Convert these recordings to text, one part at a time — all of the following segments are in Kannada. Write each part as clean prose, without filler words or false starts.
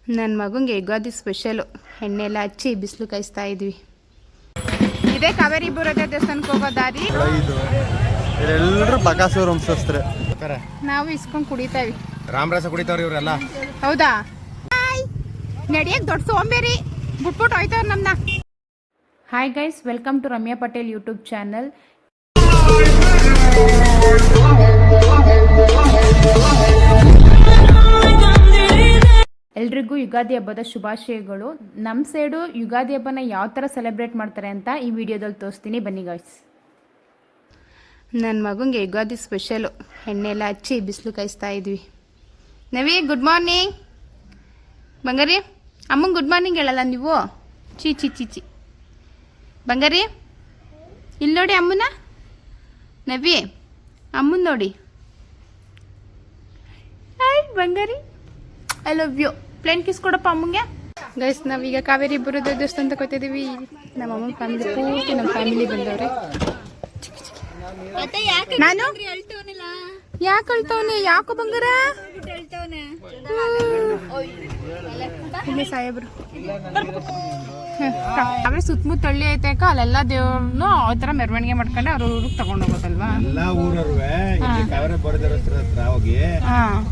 ನನ್ನ ಮಗಂಗೆ ಯುಗಾದಿ ಸ್ಪೆಷಲು ಎಣ್ಣೆ ಎಲ್ಲ ಹಚ್ಚಿ ಬಿಸಿಲು ಕಾಯಿಸ್ತಾ ಇದ್ವಿ. ಇದೇ ಕಾವೇರಿ ಬುರದೆ ದೇವಸ್ಥಾನಕ್ಕೆ ಹೋಗೋ ದಾರಿ. ಎಲ್ಲರೂ ಬಕಾಸೂರು ವಂಶಸ್ಥರು. ನಾವು ಇಸ್ಕೊಂಡು ಕುಡಿತಾವಿ. ರಾಮರಸ ಕುಡಿತಾವ್ರಿ ಇವರೆಲ್ಲ. ಹೌದಾ? ನಡಿಯಕ್ ದೊಡ್ಡ ಸೋಂಬೇರಿ ಬಿಟ್ಬಿಟ್ಟು ಹೋಯ್ತವ್ರು ನಮ್ಮನ್ನ. Hi guys, welcome to Ramya Patel YouTube channel. ಎಲ್ರಿಗೂ ಯುಗಾದಿ ಹಬ್ಬದ ಶುಭಾಶಯಗಳು. ನಮ್ಮ ಸೈಡು ಯುಗಾದಿ ಹಬ್ಬನ ಯಾವ ಥರ ಸೆಲೆಬ್ರೇಟ್ ಮಾಡ್ತಾರೆ ಅಂತ ಈ ವಿಡಿಯೋದಲ್ಲಿ ತೋರಿಸ್ತೀನಿ, ಬನ್ನಿ ಗಾಯ್ಸ್. ನನ್ನ ಮಗಂಗೆ ಯುಗಾದಿ ಸ್ಪೆಷಲು ಎಣ್ಣೆ ಎಲ್ಲ ಹಚ್ಚಿ ಬಿಸಿಲು ಕಾಯಿಸ್ತಾ ಇದ್ವಿ. ನವಿ, ಗುಡ್ ಮಾರ್ನಿಂಗ್. ಬಂಗಾರಿ, ಅಮ್ಮಂಗೆ ಗುಡ್ ಮಾರ್ನಿಂಗ್ ಹೇಳಲ್ಲ ನೀವು? ಚೀ ಚಿ ಚಿ ಚಿ. ಬಂಗಾರಿ, ಇಲ್ಲಿ ನೋಡಿ ಅಮ್ಮನ. ನವಿ, ಅಮ್ಮನ ನೋಡಿ. ಹಾಯ್ ಬಂಗಾರಿ, ಐ ಲವ್ ಯು. ಪ್ಲೇನ್ ಕಿಸ್ ಕೊಡಪ್ಪ ಅಮ್ಮಂಗೆ. ಗೈಸ್, ನಾವೀಗ ಕಾವೇರಿ ಬುರದ ದೇವಸ್ಥಾನ ತಗೋತಿದ್ದೀವಿ. ನಮ್ಮ ಅಮ್ಮನ ಫ್ಯಾಮಿಲಿ ಪೂರ್ತಿ ನಮ್ಮ ಫ್ಯಾಮಿಲಿ ಬಂದವ್ರೆ. ನಾನು ಯಾಕೆ ಅಳ್ತವನೆ? ಯಾಕೋ ಬಂಗಾರ? ಇಲ್ಲಿ ಸಾಹೇಬ್ರು ಅವೇ ಸುತ್ತಮುತ್ತ ಹಳ್ಳಿ ಐತೆ ಅಕ್ಕ, ಅಲ್ಲೆಲ್ಲ ದೇವ್ರನ್ನು ಆ ತರ ಮೆರವಣಿಗೆ ಮಾಡ್ಕೊಂಡು ಅವ್ರ ಊರಿಗೆ ತಗೊಂಡ್ ಹೋಗೋದಲ್ವಾ. ಎಲ್ಲಾ ಊರವ್ರೆ ಕಾವೇರಿ ಬೋರದೇವ್ರ ಹತ್ರ ಹೋಗಿ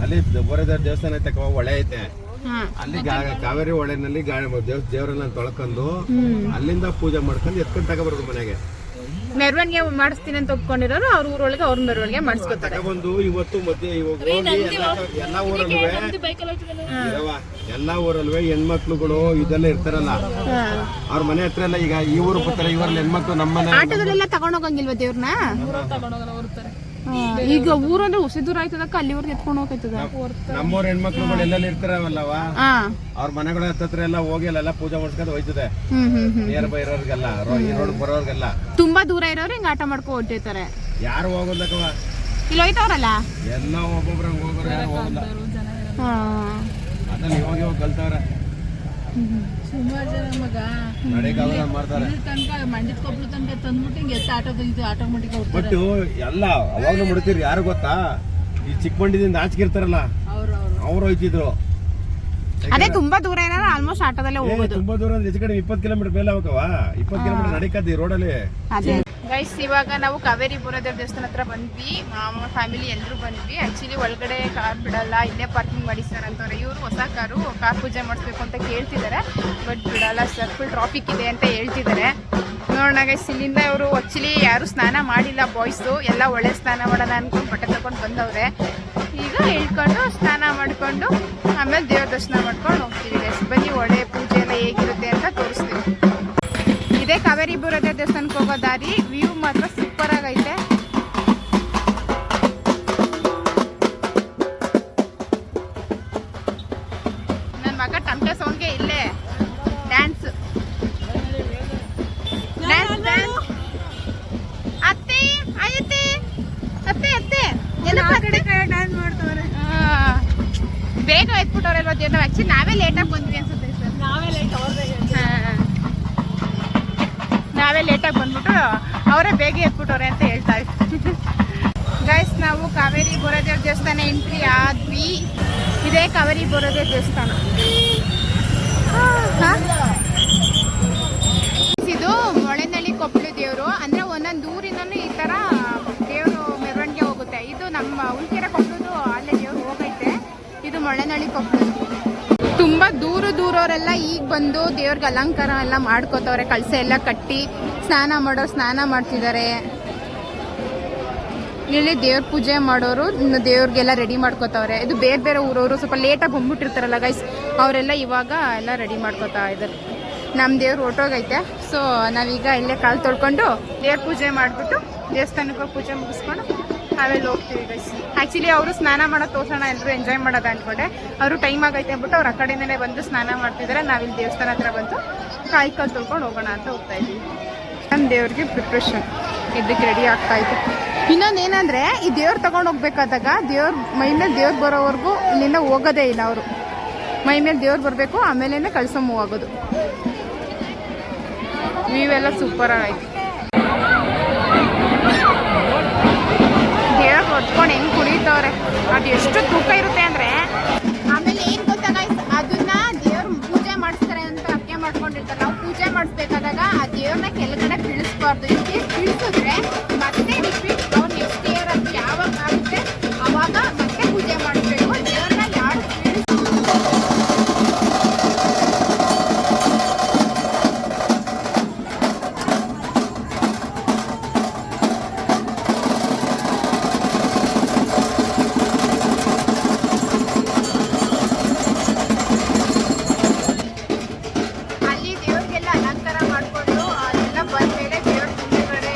ಅಲ್ಲಿ ಬೋರದೇವ್ರ ದೇವಸ್ಥಾನ ಐತೆ, ಹೊಳೆ ಐತೆ. ಅಲ್ಲಿ ಕಾವೇರಿ ಹೊಳೆನಲ್ಲಿ ದೇವರನ್ನ ತೊಳ್ಕೊಂಡು ಅಲ್ಲಿಂದ ಪೂಜೆ ಮಾಡ್ಕೊಂಡು ಎತ್ಕೊಂಡು ತಗೊಬರೋದು ಮನೆಗೆ. ಮೆರವಣಿಗೆ ಮಾಡಿಸ್ತೀನಿ ಅಂತ ಒಪ್ಕೊಂಡಿರೋರು ಅವ್ರ ಊರೊಳಗೆ ಅವ್ರ ಮೆರವಣಿಗೆ ಮಾಡಿಸ್ಕೊತಾರೆ. ಬಂದು ಇವತ್ತು ಮಧ್ಯೆ ಎಲ್ಲಾ ಊರಲ್ವೇ ಹೆಣ್ಮಕ್ಳುಗಳು ಇದೆಲ್ಲ ಇರ್ತಾರಲ್ಲ, ಅವ್ರ ಮನೆ ಹತ್ರ ಎಲ್ಲ. ಈಗ ಈ ಊರು ಬರ್ತಾರೆ, ಇವರಲ್ಲಿ ಹೆಣ್ಮಕ್ಳು ನಮ್ಮ ಮನೆ ಆಟೋದಲ್ಲೆಲ್ಲ ತಗೊಂಡೋಗಂಗಿಲ್ವಾ ದೇವ್ರನ್ನ? ಈಗ ಊರಂದ್ರೆ ಹುಸಿ ದೂರ ಆಯ್ತದಕ್ಕ, ಅಲ್ಲಿವರೆಗೆ ಎತ್ಕೊಂಡು ಹೋಗ್ತದ. ನಮ್ಮವ್ರ ಹೆಣ್ಮಕ್ಳುಗಳು ಎಲ್ಲೆಲ್ಲ ಇರ್ತಾರಲ್ಲವ, ಅವ್ರ ಮನೆಗಳ ಹತ್ರ ಎಲ್ಲ ಹೋಗಿ ಅಲ್ಲೆಲ್ಲ ಪೂಜೆ ಮಾಡ್ಸ್ಕೊಂಡು ಹೋಯ್ತದೆ. ನಿಯರ್ ಬೈ ಇರೋರ್ಗೆಲ್ಲ, ಈ ರೋಡ್ ಬರೋರ್ಗೆಲ್ಲ. ತುಂಬಾ ದೂರ ಇರೋರು ಹಿಂಗ ಆಟ ಮಾಡ್ಕೊ ಹೊಟ್ಟಿರ್ತಾರೆ. ಯಾರು ಹೋಗೋದಕ್ಕವ? ಇಲ್ಲಿ ಹೋಯ್ತವ್ರಲ್ಲ ಎಲ್ಲ ಒಬ್ಬೊಬ್ರ ಹೋಗೋರು, ಯಾರು ಹೋಗಲ್ಲ. ಅದ್ರಲ್ಲಿ ಹೋಗಿ ಹೋಗಿ ಕಲ್ತವ್ರ ಸುಮಾರು ಜನ ಮಗ ಮಾಡ್ತಾರೆ. ಬಟ್ ಎಲ್ಲ ಅವಾಗ್ಲೂ ಮುಡ್ತೀರಿ. ಯಾರು ಗೊತ್ತಾ, ಈ ಚಿಕ್ಕಮಂಡಿದಿಂದ ಆಚೆಗಿರ್ತಾರಲ್ಲ ಅವ್ರು ಹೋಯ್ತಿದ್ರು. ಅದೇ ತುಂಬಾ ದೂರ ಏನಾರ ಆಲ್ಮೋಸ್ಟ್ ಆಟೋದಲ್ಲೇ ಹೋಗೋದು. ತುಂಬಾ ದೂರ ಅಂದ್ರೆ ಹೆಚ್ಚು ಕಡೆ 20 ಕಿಲೋಮೀಟರ್ ಮೇಲೆ ಹೋಗವ. 20 ಕಿಲೋಮೀಟರ್ ನಡಿಕದ್ದಿ ರೋಡಲ್ಲಿ. ಗೈಸ್, ಇವಾಗ ನಾವು ಕಾವೇರಿ ಬೋರದೇವ್ರ ದೇವಸ್ಥಾನ ಹತ್ರ ಬಂದ್ವಿ. ಮಾಮ ಫ್ಯಾಮಿಲಿ ಎಲ್ಲರೂ ಬಂದ್ವಿ. ಆಕ್ಚುಲಿ ಒಳಗಡೆ ಕಾರ್ ಬಿಡಲ್ಲ, ಇಲ್ಲೇ ಪಾರ್ಕಿಂಗ್ ಮಾಡಿ ಸರ್ ಅಂತವ್ರೆ. ಇವರು ಹೊಸ ಕಾರ್ ಪೂಜೆ ಮಾಡಿಸ್ಬೇಕು ಅಂತ ಕೇಳ್ತಿದ್ದಾರೆ, ಬಟ್ ಬಿಡಲ್ಲ ಸರ್, ಫುಲ್ ಟ್ರಾಫಿಕ್ ಇದೆ ಅಂತ ಹೇಳ್ತಿದ್ದಾರೆ. ನೋಡೋಣ ಗೈಸ್. ಇಲ್ಲಿಂದ ಇವರು ಆಕ್ಚುಲಿ ಯಾರು ಸ್ನಾನ ಮಾಡಿಲ್ಲ ಬಾಯ್ಸು, ಎಲ್ಲ ಒಳ್ಳೆ ಸ್ನಾನ ಮಾಡೋಣ ಅನ್ಕೊಂಡು ಬಟ್ಟೆ ತಗೊಂಡು ಬಂದವ್ರೆ. ಈಗ ಹೇಳ್ಕೊಂಡು ಸ್ನಾನ ಮಾಡ್ಕೊಂಡು ಆಮೇಲೆ ದೇವ್ರ ದರ್ಶನ ಮಾಡ್ಕೊಂಡು ಹೋಗ್ತೀವಿ ಗೈಸ್. ಬನ್ನಿ, ಒಳ್ಳೆ ಪೂಜೆ ಎಲ್ಲ ಹೇಗಿರುತ್ತೆ ಅಂತ ತೋರಿಸ್ತೀವಿ. ಇದೇ ಕಾವೇರಿ ಬುರದೆ ದೇವಸ್ಥಾನಕ್ಕೆ ಹೋಗೋ ದಾರಿ. ವ್ಯೂ ಮಾತ್ರ ಸೂಪರ್ ಆಗೈತೆ. ನನ್ನ ಮಗ ಟಮಟೆ ಸೌಂಡ್ಗೆ ಇಲ್ಲೇ ಡ್ಯಾನ್ಸ್. ಅತ್ತೆ ಆಯತ್ತೆ, ಅತ್ತೆ ಅತ್ತೆ ಡ್ಯಾನ್ಸ್ ಮಾಡ್ತವ್ರೆ. ಬೇಗ ಎತ್ಬಿಟ್ಟವ್ರೆ ಇವತ್ತು. ನಾವು ಆಕ್ಚುಲಿ ನಾವೇ ಲೇಟಾಗಿ ಬಂದ್ವಿ ಅನ್ಸುತ್ತೆ ಸರ್. ನಾವೇ ಲೇಟಾಗಿ ಬಂದ್ಬಿಟ್ಟು ಅವರೇ ಬೇಗ ಎತ್ಬಿಟ್ಟವ್ರೆ ಅಂತ ಹೇಳ್ತಾ ಇದ್ವಿ. ಗೈಸ್, ನಾವು ಕಾವೇರಿ ಬೋರದೇವ್ರ ದೇವಸ್ಥಾನ ಎಂಟ್ರಿ ಆದ್ವಿ. ಇದೇ ಕಾವೇರಿ ಬೋರದೇವ್ರ ದೇವಸ್ಥಾನ. ಇದು ಮೊಳೆನಳ್ಳಿ ಕೊಪ್ಪಳು ದೇವರು. ಅಂದ್ರೆ ಒಂದೊಂದು ಊರಿನಲ್ಲೂ ಈ ತರ ದೇವರು ಮೆರವಣಿಗೆ ಹೋಗುತ್ತೆ. ಇದು ನಮ್ಮ ಉಳ್ಕೆರೆ ಕೊಪ್ಪಳದು ಅಲ್ಲೇ ದೇವ್ರು ಹೋಗೈತೆ. ಇದು ಮೊಳೆನಳ್ಳಿ ಕೊಪ್ಪಳು. ತುಂಬಾ ದೂರವರೆಲ್ಲ ಈಗ ಬಂದು ದೇವ್ರಿಗೆ ಅಲಂಕಾರ ಎಲ್ಲ ಮಾಡ್ಕೋತವ್ರೆ. ಕಳಸ ಎಲ್ಲ ಕಟ್ಟಿ ಸ್ನಾನ ಮಾಡೋರು ಸ್ನಾನ ಮಾಡ್ತಿದ್ದಾರೆ. ಇಲ್ಲಿ ದೇವ್ರ ಪೂಜೆ ಮಾಡೋರು ದೇವ್ರಿಗೆಲ್ಲ ರೆಡಿ ಮಾಡ್ಕೋತವ್ರೆ. ಇದು ಬೇರೆ ಬೇರೆ ಊರವರು ಸ್ವಲ್ಪ ಲೇಟಾಗಿ ಬಂದ್ಬಿಟ್ಟಿರ್ತಾರಲ್ಲ ಗೈಸ್, ಅವರೆಲ್ಲ ಇವಾಗ ಎಲ್ಲ ರೆಡಿ ಮಾಡ್ಕೋತಾ ಇದ್ದಾರೆ. ನಮ್ಮ ದೇವ್ರು ಹೊರ್ಟೋಗೈತೆ. ಸೊ ನಾವೀಗ ಇಲ್ಲೇ ಕಾಲು ತೊಳ್ಕೊಂಡು ದೇವ್ರ ಪೂಜೆ ಮಾಡಿಬಿಟ್ಟು ದೇವಸ್ಥಾನಕ್ಕೆ ಪೂಜೆ ಮುಗಿಸ್ಕೊಂಡು ಆಮೇಲೆ ಹೋಗ್ತೀವಿ ಗೈಸ್. ಆ್ಯಕ್ಚುಲಿ ಅವರು ಸ್ನಾನ ಮಾಡೋದು ತೋರ್ಸೋಣ, ಎಲ್ಲರೂ ಎಂಜಾಯ್ ಮಾಡೋದು ಅಂದ್ಕೊಂಡೆ. ಅವರು ಟೈಮ್ ಆಗೈತೆ ಅಂದ್ಬಿಟ್ಟು ಅವ್ರು ಆ ಕಡೆಯಿಂದನೇ ಬಂದು ಸ್ನಾನ ಮಾಡ್ತಿದ್ದಾರೆ. ನಾವಿಲ್ಲಿ ದೇವಸ್ಥಾನ ಹತ್ರ ಬಂದು ಕಾಲು ತೊಳ್ಕೊಂಡು ಹೋಗೋಣ ಅಂತ ಹೋಗ್ತಾ ಇದ್ದೀವಿ. ನಮ್ಮ ದೇವ್ರಿಗೆ ಪ್ರಿಪ್ರೇಷನ್ ಇದಕ್ಕೆ ರೆಡಿ ಆಗ್ತಾ ಇತ್ತು. ಇನ್ನೊಂದೇನಂದರೆ, ಈ ದೇವ್ರು ತಗೊಂಡು ಹೋಗ್ಬೇಕಾದಾಗ ದೇವ್ರ ಮೈ ಮೇಲೆ ದೇವ್ರು ಬರೋವರೆಗೂ ಇಲ್ಲಿಂದ ಹೋಗೋದೇ ಇಲ್ಲ. ಅವರು ಮೈ ಮೇಲೆ ದೇವ್ರು ಬರಬೇಕು, ಆಮೇಲೆ ಕಳ್ಸೋ ಮೂವ್ ಆಗೋದು. ವ್ಯೂ ಎಲ್ಲ ಸೂಪರ್ ಆಗೈತೆ. ದೇವ್ರು ಹೊತ್ಕೊಂಡು ಹೆಂಗೆ ಕುಡಿತವ್ರೆ, ಅದು ಎಷ್ಟು ತೂಕ ಇರುತ್ತೆ ಅಂದರೆ. ಆಮೇಲೆ ಏನು ಗೊತ್ತಾ ಗೈಸ್, ಅದನ್ನ ಬೀಳ್ಬಾರ್ದು. ಬೀಳ್ಸಿದ್ರೆ ಮತ್ತೆ ರಿಪೀಟ್ ಅವ್ರು ನೆಕ್ಸ್ಟ್ ಇಯರ್ ಅದು ಯಾವಾಗ ಆಗುತ್ತೆ ಅವಾಗ ಮತ್ತೆ ಪೂಜೆ ಮಾಡಬೇಕು. ದೇವ್ರನ್ನ ಯಾರು ಅಲ್ಲಿ ದೇವ್ರಿಗೆಲ್ಲ ಅಲಂಕಾರ ಮಾಡಿಕೊಂಡು ಅದೆಲ್ಲ ಬಂದಮೇಲೆ ದೇವ್ರ ಮುಂದೆಗಡೆ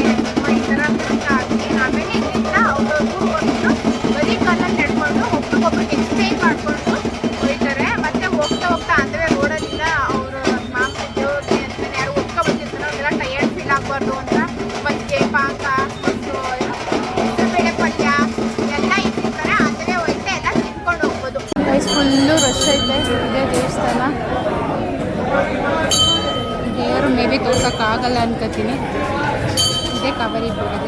ಈ ಥರ ಹಾಕಿ ಆಮೇಲೆ ಇದರಿಂದ ಅವ್ರವ್ರಿಗೂ ಕೊಟ್ಟು ಬರೀ ಕಾಲಲ್ಲಿ ನಡ್ಕೊಂಡು ಒಬ್ರಿಗೊಬ್ರಿಗೆ ಎಕ್ಸ್ಚೇಂಜ್ ಮಾಡಿಕೊಂಡು ಹೋಗ್ತಾರೆ. ಮತ್ತೆ ಹೋಗ್ತಾ ಹೋಗ್ತಾ ಅಂದರೆ ರೋಡಲ್ಲಿಲ್ಲ ಅವರು ಮಾಮೂಲಿ ದೇವ್ರಿಗೆ ಅಂತಲೇ ಯಾರು ಒಪ್ಕೊ ಬಂದಿರ್ತಾರೋ ಅವರೆಲ್ಲ ಟಯರ್ಡ್ ಫೀಲ್ ಆಗಬಾರ್ದು ಅಂತ ಮಜ್ಜಿಗೆ ಪಾಕ ಮತ್ತು ಬೇಳೆ ಪಲ್ಯ ಎಲ್ಲ ಇಟ್ಟಿರ್ತಾರೆ. ಅಂದರೆ ಹೋಯ್ತಾ ಎಲ್ಲ ತಿನ್ಕೊಂಡು ಹೋಗ್ಬೋದು. ಫುಲ್ಲು ರಶ್ ಐತೆ. ಇದೇ ದೇವಸ್ಥಾನ. ದೇವರು ಮೇ ಬಿ ತೋರ್ಸೋಕ್ಕಾಗಲ್ಲ ಅನ್ಕೋತೀನಿ. ಇದೇ ಕಾವೇರಿ ಹೋಗೋದು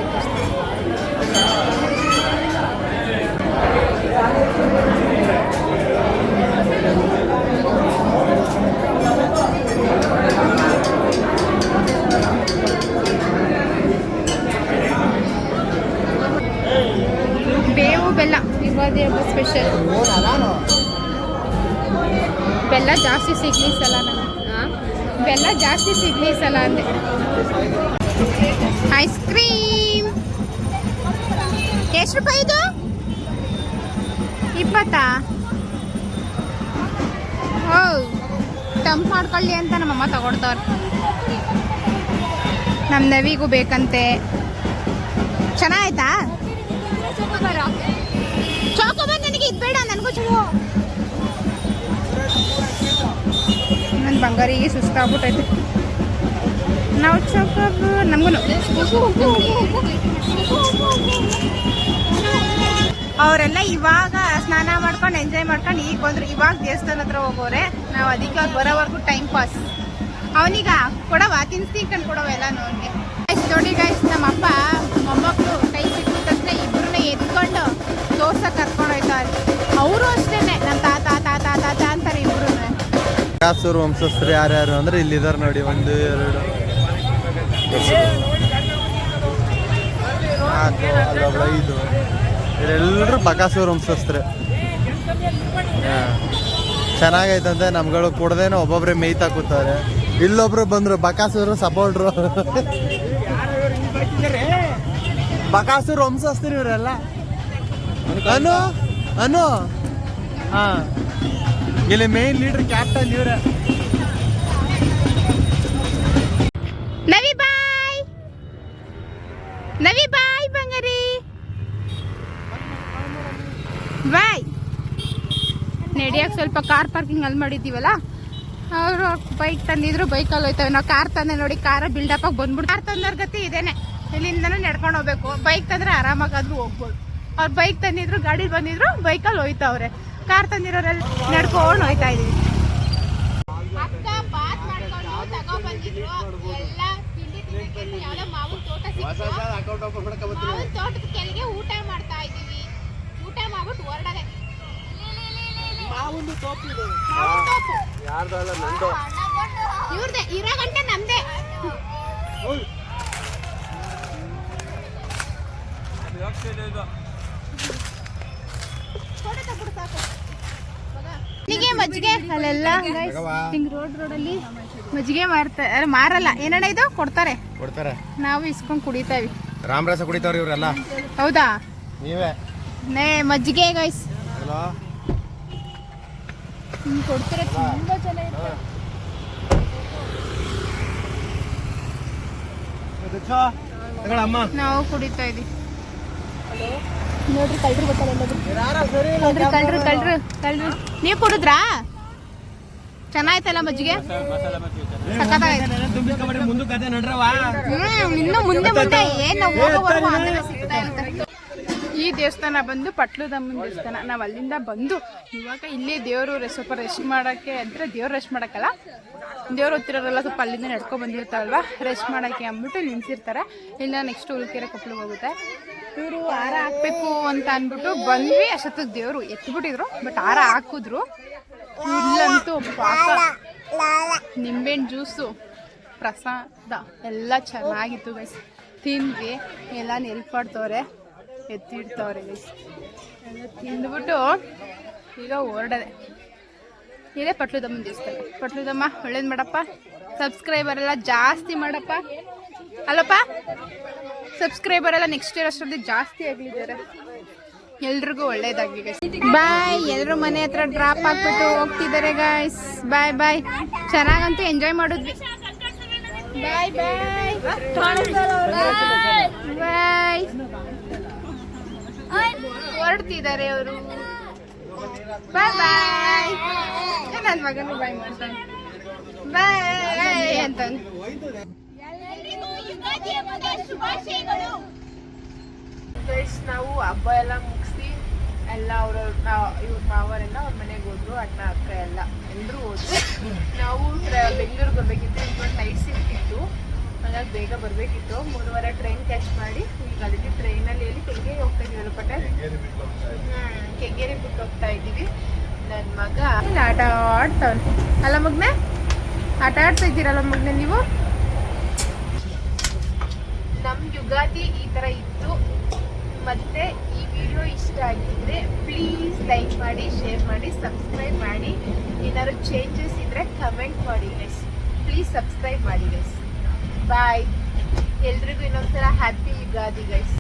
ಬೇವು ಬೆಲ್ಲ ಯುಗಾದಿ ಹಬ್ಬ ಸ್ಪೆಷಲ್. ಬೆಲ್ಲ ಜಾಸ್ತಿ ಸಿಗ್ಲಿ ಸಲ ನನಗೆ. ಬೆಲ್ಲ ಜಾಸ್ತಿ ಸಿಗ್ಲಿ ಸಲ ಅಂದೆ. ಐಸ್ ಕ್ರೀಮ್ ಎಷ್ಟು ರೂಪಾಯಿ ಇದು? 20. ಓ ಟಂಪ್ ಮಾಡ್ಕೊಳ್ಳಿ ಅಂತ ನಮ್ಮಮ್ಮ ತಗೊಡ್ತವ್ರೆ. ನಮ್ಮ ನವಿಗೂ ಬೇಕಂತೆ. ಚೆನ್ನಾಯ್ತಾ? ಚಾಕೋಬಾರ್ ನನಗೆ ಇದು ಬೇಡ, ನನಗೂ ಚಲೋ. ನನ್ನ ಬಂಗಾರಿಗೆ ಸುಸ್ತಾಗ್ಬಿಟ್ಟೈತೆ. ನಾವು ಚೌಕಬು ನಮಗೂ ಅವರೆಲ್ಲ ಇವಾಗ ಸ್ನಾನ ಮಾಡ್ಕೊಂಡು ಎಂಜಾಯ್ ಮಾಡ್ಕೊಂಡು ಈಗ ಬಂದರು. ಇವಾಗ ದೇವಸ್ಥಾನ ಹತ್ರ ಹೋಗೋರೆ. ನಾವು ಅದಕ್ಕೆ ಅವ್ರು ಬರೋವರೆಗೂ ಟೈಮ್ ಪಾಸ್. ಅವನೀಗ ಕೊಡವ ತಿನ್ಸ್ತೀನಿ ಕೊಡವ ಎಲ್ಲ ನೋಡಿಗೆ ನೋಡಿ ಗಾಯ್ಸ್. ನಮ್ಮಪ್ಪ ಮೊಮ್ಮಕ್ಕಳು ಕೈ ಸಿಕ್ಕಿದ ತಕ್ಷಣ ಇಬ್ಬರನ್ನ ಎತ್ಕೊಂಡು ತೋರ್ಸಕ್ಕೆ ಕರ್ಕೊಂಡು ಹೋಯ್ತಾರೆ. ಅವರು ಅಷ್ಟೇ ನಮ್ಮ ತಾತ ತಾತ ತಾತ ಅಂತಾರೆ ಇಬ್ಬರು. ಬಕಾಸುರ ವಂಶಸ್ಥರು ಯಾರ್ಯಾರು ಅಂದ್ರೆ ಇಲ್ಲಿದ್ದಾರೆ ನೋಡಿ. 1 2 4 5 ಇವರೆಲ್ಲರೂ ಬಕಾಸುರ ವಂಶಸ್ಥರು. ಚೆನ್ನಾಗೈತಂತೆ. ನಮ್ಗಳು ಕುಡ್ದೇನೆ ಒಬ್ಬೊಬ್ರೆ ಮೇಯ್ತಾ ಕೂತಾರೆ. ಇಲ್ಲೊಬ್ರು ಬಂದ್ರು ಬಕಾಸುರ ಸಪೋರ್ಟ್ರು. ಬಕಾಸುರ ವಂಶಸ್ಥರು ಇವರೆಲ್ಲ. ಅನು ಹಾ ಇಲ್ಲಿ ಮೇನ್ ಲೀಡರ್ ಕ್ಯಾಪ್ಟನ್ ಇವ್ರೆ. ನವಿ ಬಾಯ್ ನವಿ ಬಾಯ್ ಬಂಗಾರಿ ಬಾಯ್. ನಡಿಯಕ್ಕೆ ಸ್ವಲ್ಪ ಕಾರ್ ಪಾರ್ಕಿಂಗ್ ಅಲ್ಲಿ ಮಾಡಿದ್ದೀವಲ್ಲ, ಅವರು ಬೈಕ್ ತಂದಿದ್ರು. ಬೈಕಲ್ಲಿ ಹೋಯ್ತವೆ. ನಾವು ಕಾರ್ ತಂದೆ ನೋಡಿ. ಕಾರ ಬಿಲ್ಡಪ್ ಆಗಿ ಬಂದ್ಬಿಟ್ಟು ಕಾರ್ ತಂದವ್ರ ಗತಿ ಇದೇನೆ. ಇಲ್ಲಿಂದನೂ ನಡ್ಕೊಂಡು ಹೋಗ್ಬೇಕು. ಬೈಕ್ ತಂದ್ರೆ ಆರಾಮಾಗಾದ್ರೂ ಹೋಗ್ಬೋದು. ಅವ್ರು ಬೈಕ್ ತಂದಿದ್ರು, ಗಾಡಿ ಬಂದಿದ್ರು, ಬೈಕಲ್ಲಿ ಹೋಯ್ತವ್ರೆ. ಕಾರ್ ತಂದಿರೋರೆಲ್ಲ ನಡ್ಕೊಂಡು ಹೋಯ್ತಾ ಇದೀವಿ. ಅಕ್ಕ ಬಾತ್ ಮಾಡ್ಕೊಂಡು ತಗೊಬಂದಿದ್ರು ಎಲ್ಲ ತಿಂಡಿ ತಿನ್ನಕ್ಕೆ. ಯಾವ್ದೋ ಮಾವಿನ ತೋಟ ಸಿಕ್ತು. ಮಾವಿನ ತೋಟದ ಕೆಳಗೆ ಊಟ ಮಾಡ್ತಾ ಇದೀವಿ. ಊಟ ಮಾಡ್ಬಿಟ್ಟು ಹೊರಡದೆ. ಮಾವೊಂದು ತೋಪಿದೆ. ಯಾರ್ದಲ್ಲ ನಂದು. ಇವ್ರದೇ ಇರೋ ಗಂಟೆ ನಮ್ದೇ. ಮಜ್ಜಿಗೆ ಅಲ್ಲೆಲ್ಲ ಹಿಂಗ್ ರೋಡಲ್ಲಿ ಮಜ್ಜಿಗೆ ಮಾರಲ್ಲ. ಏನಣ್ಣ ಇದು ಕೊಡ್ತಾರೆ. ನಾವು ಇಸ್ಕೊಂಡ್ ಕುಡಿತಾವಿ. ರಾಮರಸ ಕುಡಿತಾವ್ರಿ ಇವ್ರೆಲ್ಲ. ಹೌದಾ? ನೀವೇ ಮಜ್ಜಿಗೆ ಗೈಸ್ ಕೊಡ್ತಾರೆ. ತುಂಬಾ ಚೆನ್ನಾಗಿರುತ್ತೆ. ನಾವು ಕುಡಿತಾ ಇದೀವಿ. ನೋಡ್ರಿ ಕಳ್ರು ಬರ್ತಾರೆ. ಕಳ್ರು ನೀವು ಕುಡಿದ್ರಾ? ಚೆನ್ನಾಯ್ತಲ್ಲ ಮಜ್ಜಿಗೆ. ಇನ್ನು ಮುಂದೆ ಮುಂದೆ ಏನು ಹೋಗೋವರೆಗೂ ಆಮೇಲೆ ಸಿಗ್ತಾ ಇರುತ್ತೆ. ಈ ದೇವಸ್ಥಾನ ಬಂದು ಪಟ್ಲದಮ್ಮನ ದೇವಸ್ಥಾನ. ನಾವು ಅಲ್ಲಿಂದ ಬಂದು ಇವಾಗ ಇಲ್ಲಿ ದೇವರು ಸ್ವಲ್ಪ ರೆಸ್ಟ್ ಮಾಡೋಕ್ಕೆ ಅಂದರೆ ದೇವ್ರು ರೆಸ್ಟ್ ಮಾಡೋಕ್ಕಲ್ಲ, ದೇವ್ರು ಹೊತ್ತಿರೋರೆಲ್ಲ ಸ್ವಲ್ಪ ಅಲ್ಲಿಂದ ನಡ್ಕೊಂಡು ಬಂದಿರ್ತಾರಲ್ವ, ರೆಸ್ಟ್ ಮಾಡೋಕ್ಕೆ ಅಂದ್ಬಿಟ್ಟು ನಿಲ್ಸಿರ್ತಾರೆ. ಇಲ್ಲ ನೆಕ್ಸ್ಟ್ ಉಳ್ಕೆರೆ ಕೊಪ್ಪಳಿಗೆ ಹೋಗುತ್ತೆ. ಇವರು ಹಾರ ಹಾಕಬೇಕು ಅಂತ ಅಂದ್ಬಿಟ್ಟು ಬಂದ್ವಿ. ಅಷ್ಟೊತ್ತಿಗೆ ದೇವರು ಎತ್ಬಿಟ್ಟಿದ್ರು. ಬಟ್ ಹಾರ ಹಾಕಿದ್ರು. ಇಲ್ಲಂತೂ ಪಾಕ ನಿಂಬೆಹಣ್ಣು ಜ್ಯೂಸು ಪ್ರಸಾದ ಎಲ್ಲ ಚೆನ್ನಾಗಿತ್ತು ಗೈಸ್. ತಿಂದ್ವಿ, ಎಲ್ಲ ನೆಲ್ಪಾಡ್ತವ್ರೆ, ಎತ್ತಿಡ್ತವ್ರೆ ಗೈಸ್. ಎಲ್ಲ ತಿಂದ್ಬಿಟ್ಟು ಈಗ ಹೊರಡದೆ. ಇದೇ ಪಟ್ಲುದಮ್ಮನ ದೇವಸ್ಥಾನ. ಪಟ್ಲುದಮ್ಮ ಒಳ್ಳೇದು ಮಾಡಪ್ಪ, ಸಬ್ಸ್ಕ್ರೈಬರ್ ಎಲ್ಲ ಜಾಸ್ತಿ ಮಾಡಪ್ಪ ಅಲ್ಲಪ್ಪ. ಸಬ್ಸ್ಕ್ರೈಬರ್ ಎಲ್ಲ ನೆಕ್ಸ್ಟ್ ಇಯರ್ ಅಷ್ಟರಲ್ಲಿ ಜಾಸ್ತಿ ಆಗಲಿದ್ದಾರೆ. ಎಲ್ರಿಗೂ ಒಳ್ಳೇದಾಗಲಿ ಗೈಸ್. ಬಾಯ್. ಎಲ್ಲರೂ ಮನೆ ಹತ್ರ ಡ್ರಾಪ್ ಹಾಕ್ಬಿಟ್ಟು ಹೋಗ್ತಿದ್ದಾರೆ ಗೈಸ್. ಬಾಯ್ ಬಾಯ್. ಚೆನ್ನಾಗಂತೂ ಎಂಜಾಯ್ ಮಾಡಿದ್ವಿ. ಬಾಯ್ ಬಾಯ್ ಬಾಯ್. ಹೊರಡ್ತಿದ್ದಾರೆ ಅವರು. ಬಾಯ್ ಬಾಯ್. ನನ್ನ ಮಗನು ಬಾಯ್ ಮಾಡ್ತಾನೆ, ಬಾಯ್ ಅಂತ. ನಾವು ಹಬ್ಬ ಎಲ್ಲ ಮುಗಿಸಿ ಎಲ್ಲ ಇವ್ರ ಮಾವರೆಲ್ಲ ಅವ್ರ ಮನೆಗೆ ಹೋದ್ರು. ಅಣ್ಣ ಅಕ್ಕ ಎಲ್ಲರೂ ಹೋದ್ರು. ನಾವು ಬೆಂಗಳೂರಿಗೆ ಬರ್ಬೇಕಿತ್ತು. ಇವಾಗ ನೈಟ್ ಶಿಫ್ಟ್ ಇತ್ತು, ಹಾಗಾಗಿ ಬೇಗ ಬರಬೇಕಿತ್ತು. 3:30 ಟ್ರೈನ್ ಕ್ಯಾಚ್ ಮಾಡಿ ಈಗ ಅಲ್ಲಿ ಟ್ರೈನಲ್ಲಿ ಹೇಳಿ ಕೆಂಗೇರಿ ಹೋಗ್ತಾ ಇದೀವಿ. ಪಟ್ಟೆ ಕೆಂಗೇರಿ ಬಿಟ್ಟು ಹೋಗ್ತಾ ಇದ್ದೀವಿ. ನನ್ನ ಮಗ ಆಟ ಆಡ್ತಾವನೆ ಅಲ್ಲ ಮಗ್ನೆ? ಆಟ ಆಡ್ತಾ ಇದ್ದೀರಲ್ಲ ಮಗ್ನೆ ನೀವು? ನಮ್ಮ ಯುಗಾದಿ ಈ ಥರ ಇತ್ತು. ಮತ್ತೆ ಈ ವಿಡಿಯೋ ಇಷ್ಟ ಆಗಿದ್ರೆ ಪ್ಲೀಸ್ ಲೈಕ್ ಮಾಡಿ, ಶೇರ್ ಮಾಡಿ, ಸಬ್ಸ್ಕ್ರೈಬ್ ಮಾಡಿ. ಏನಾದ್ರು ಚೇಂಜಸ್ ಇದ್ರೆ ಕಮೆಂಟ್ ಮಾಡಿ ಗೈಸ್. ಪ್ಲೀಸ್ ಸಬ್ಸ್ಕ್ರೈಬ್ ಮಾಡಿ ಗೈಸ್. ಬಾಯ್. ಎಲ್ರಿಗೂ ಇನ್ನೊಂದ್ಸಲ ಹ್ಯಾಪಿ ಯುಗಾದಿ ಗೈಸ್.